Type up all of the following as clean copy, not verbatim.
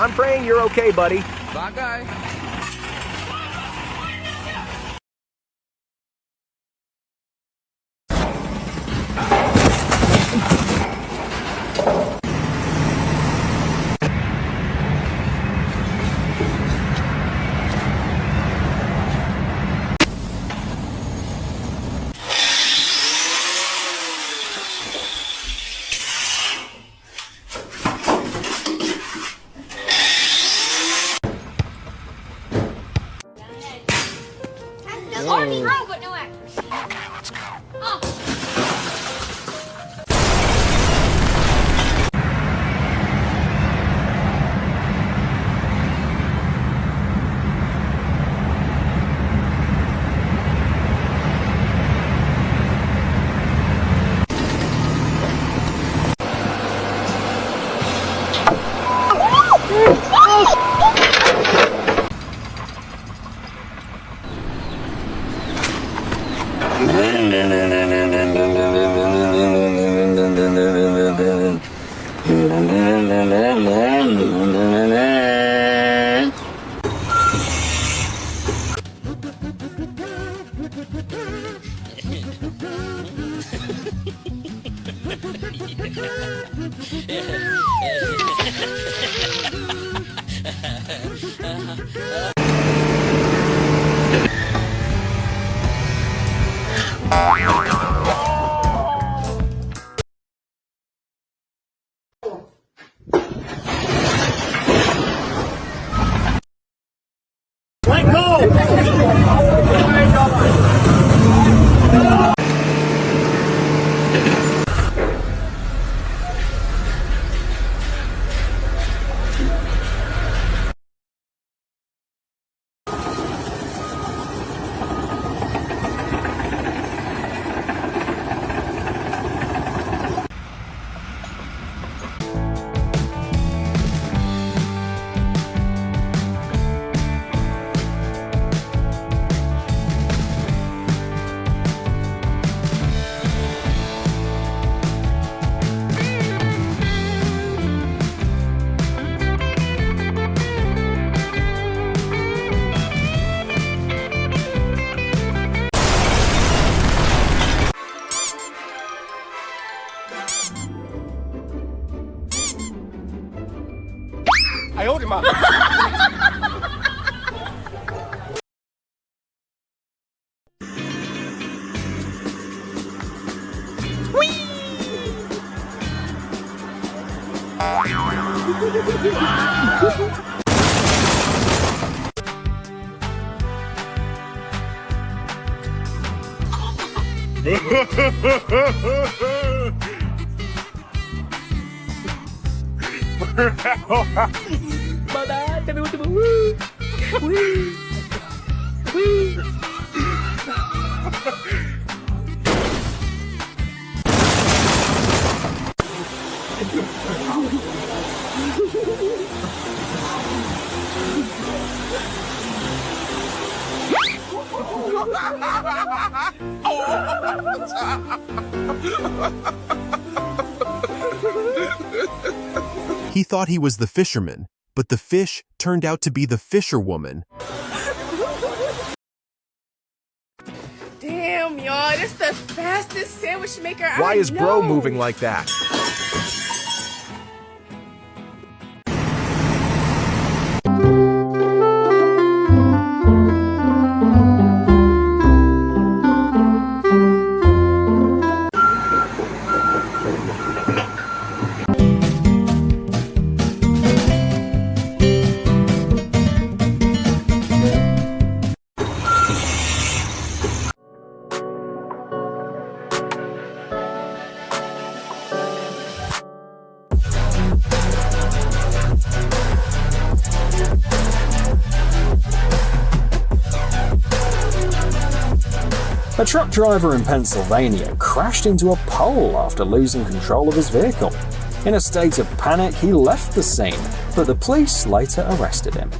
I'm praying you're okay, buddy. Bagay. The army row, but no accuracy. Okay, let's go. Oh. I owed him up. He thought he was the fisherman, but the fish turned out to be the fisherwoman. Damn, y'all, this the fastest sandwich maker I know. Why is bro moving like that? A truck driver in Pennsylvania crashed into a pole after losing control of his vehicle. In a state of panic, he left the scene, but the police later arrested him.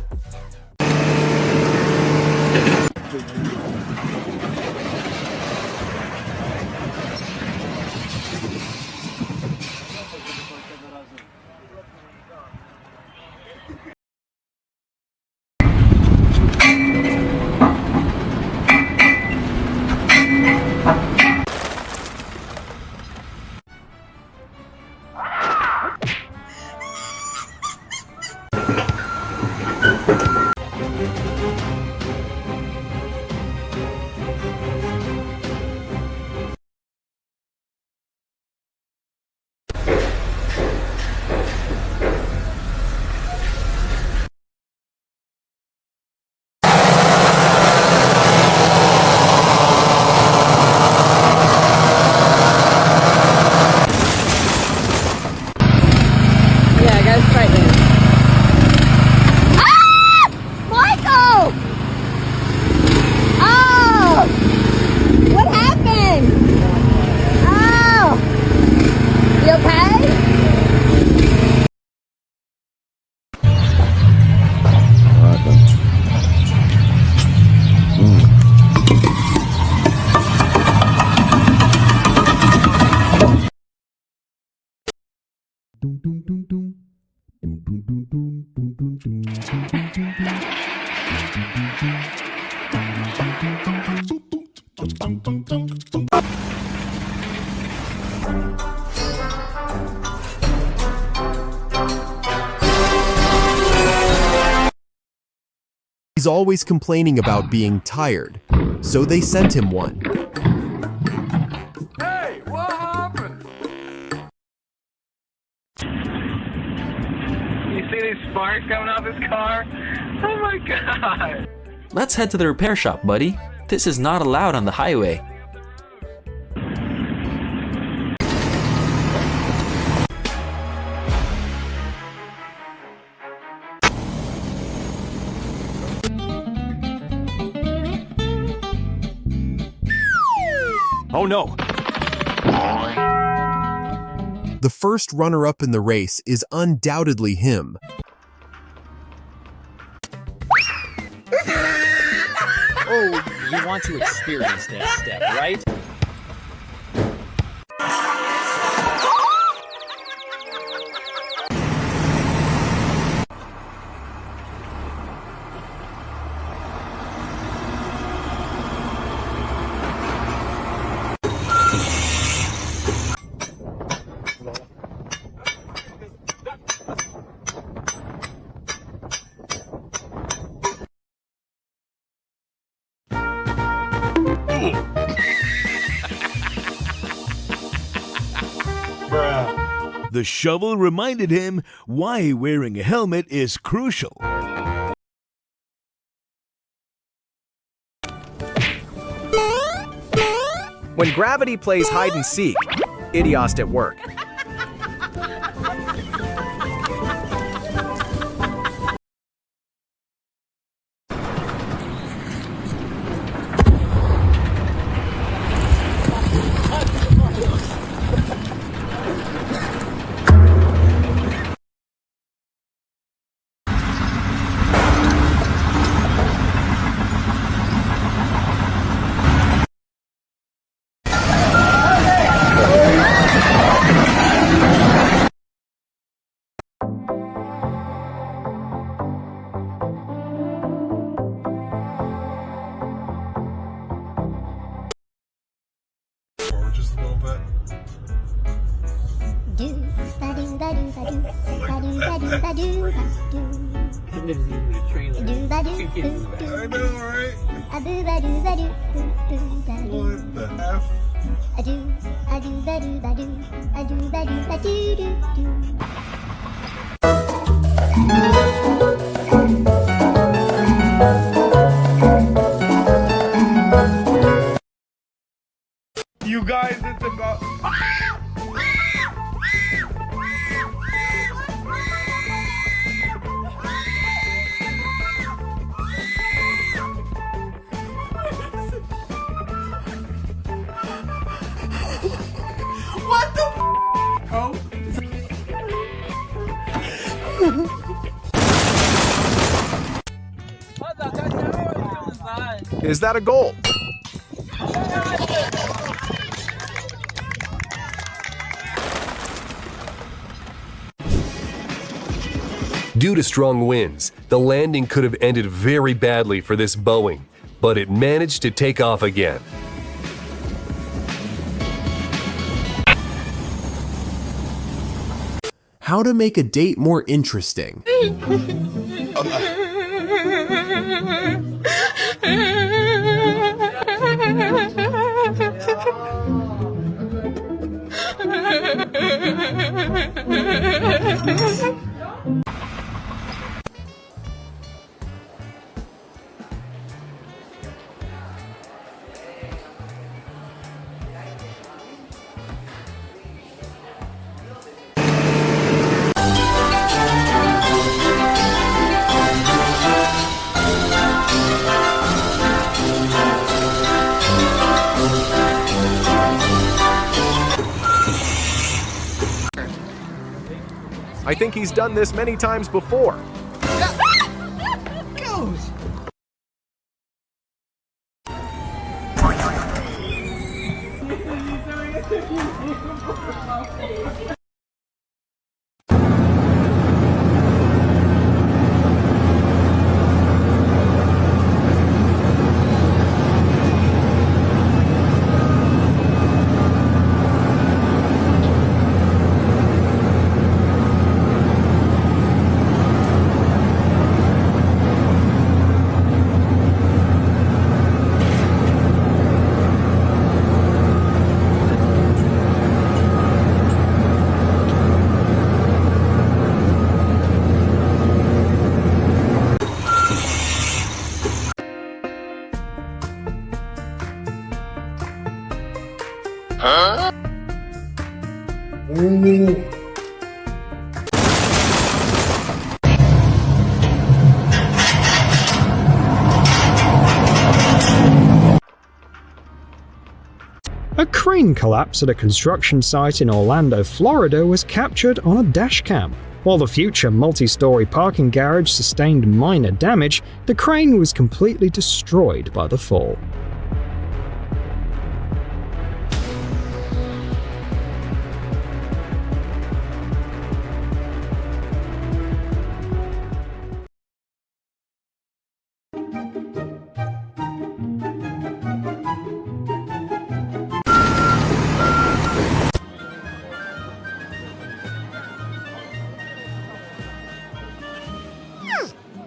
He's always complaining about being tired, so they sent him one. Hey, what happened? You see these sparks coming off his car? Oh my god! Let's head to the repair shop, buddy. This is not allowed on the highway. Oh no! The first runner-up in the race is undoubtedly him. Oh, you want to experience this step, right? The shovel reminded him why wearing a helmet is crucial. When gravity plays hide and seek, Idiost at work. You guys, it's about. What the Oh. Is that a goal? Due to strong winds, the landing could have ended very badly for this Boeing, but it managed to take off again. How to make a date more interesting. I think he's done this many times before. Goes. A crane collapse at a construction site in Orlando, Florida was captured on a dashcam. While the future multi-story parking garage sustained minor damage, the crane was completely destroyed by the fall.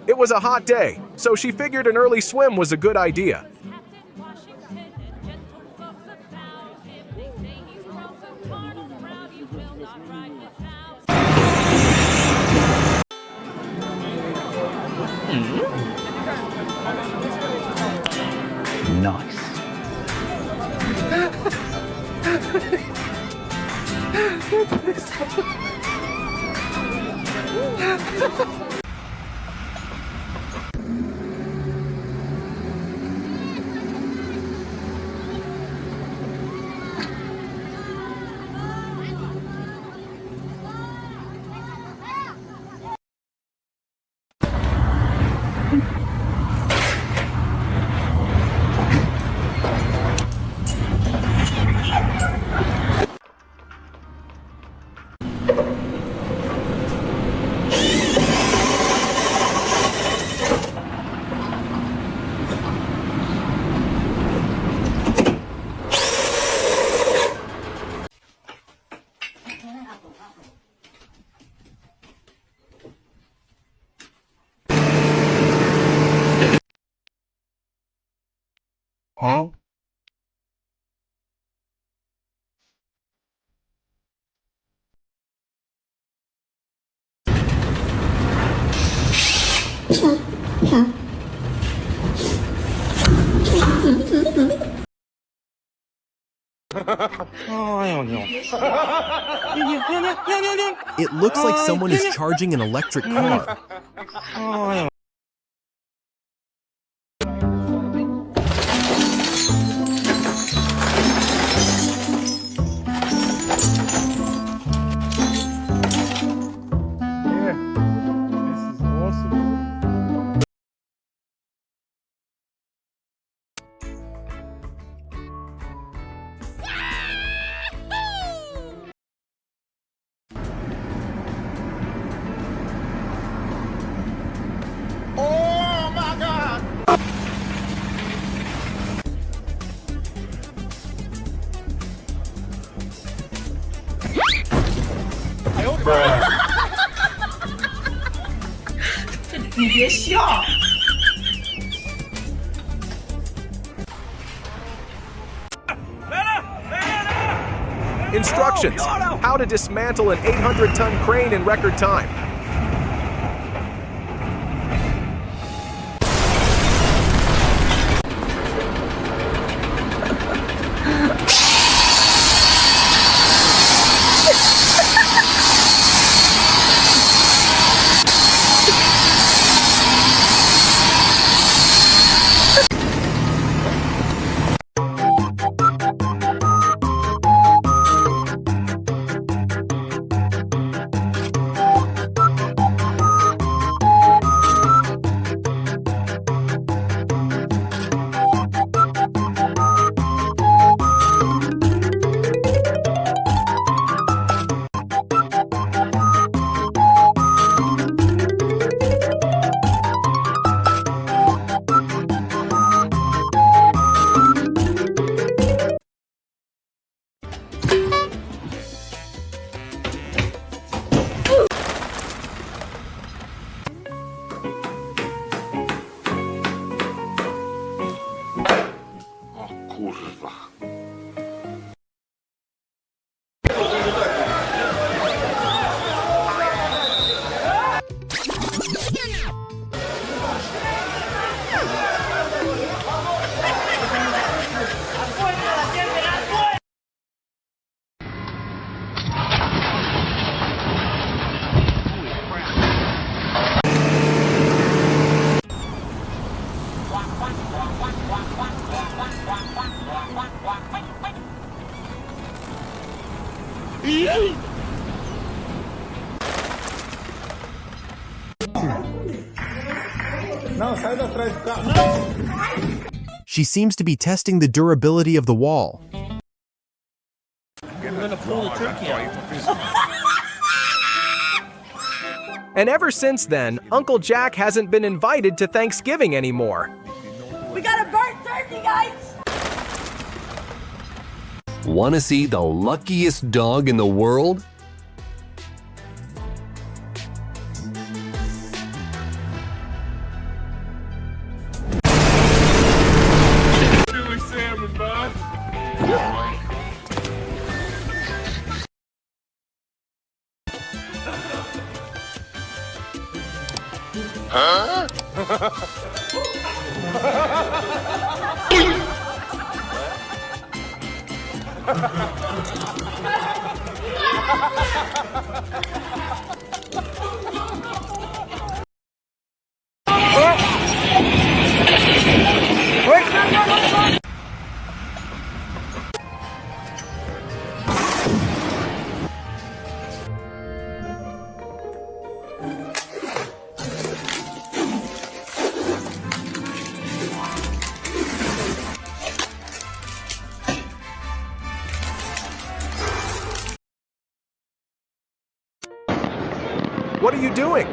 It was a hot day, so she figured an early swim was a good idea. Nice. Huh? It looks like someone is charging an electric car. Instructions: how to dismantle an 800-ton crane in record time. She seems to be testing the durability of the wall. You're gonna pull the turkey out. And ever since then, Uncle Jack hasn't been invited to Thanksgiving anymore. We got a burnt turkey, guys! Want to see the luckiest dog in the world? Really salmon, bud. Huh? What are you doing?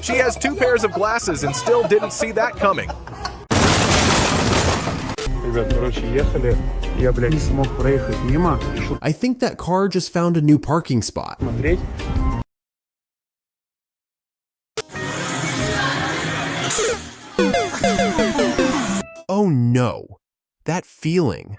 She has 2 pairs of glasses and still didn't see that coming. I think that car just found a new parking spot. Oh no, that feeling.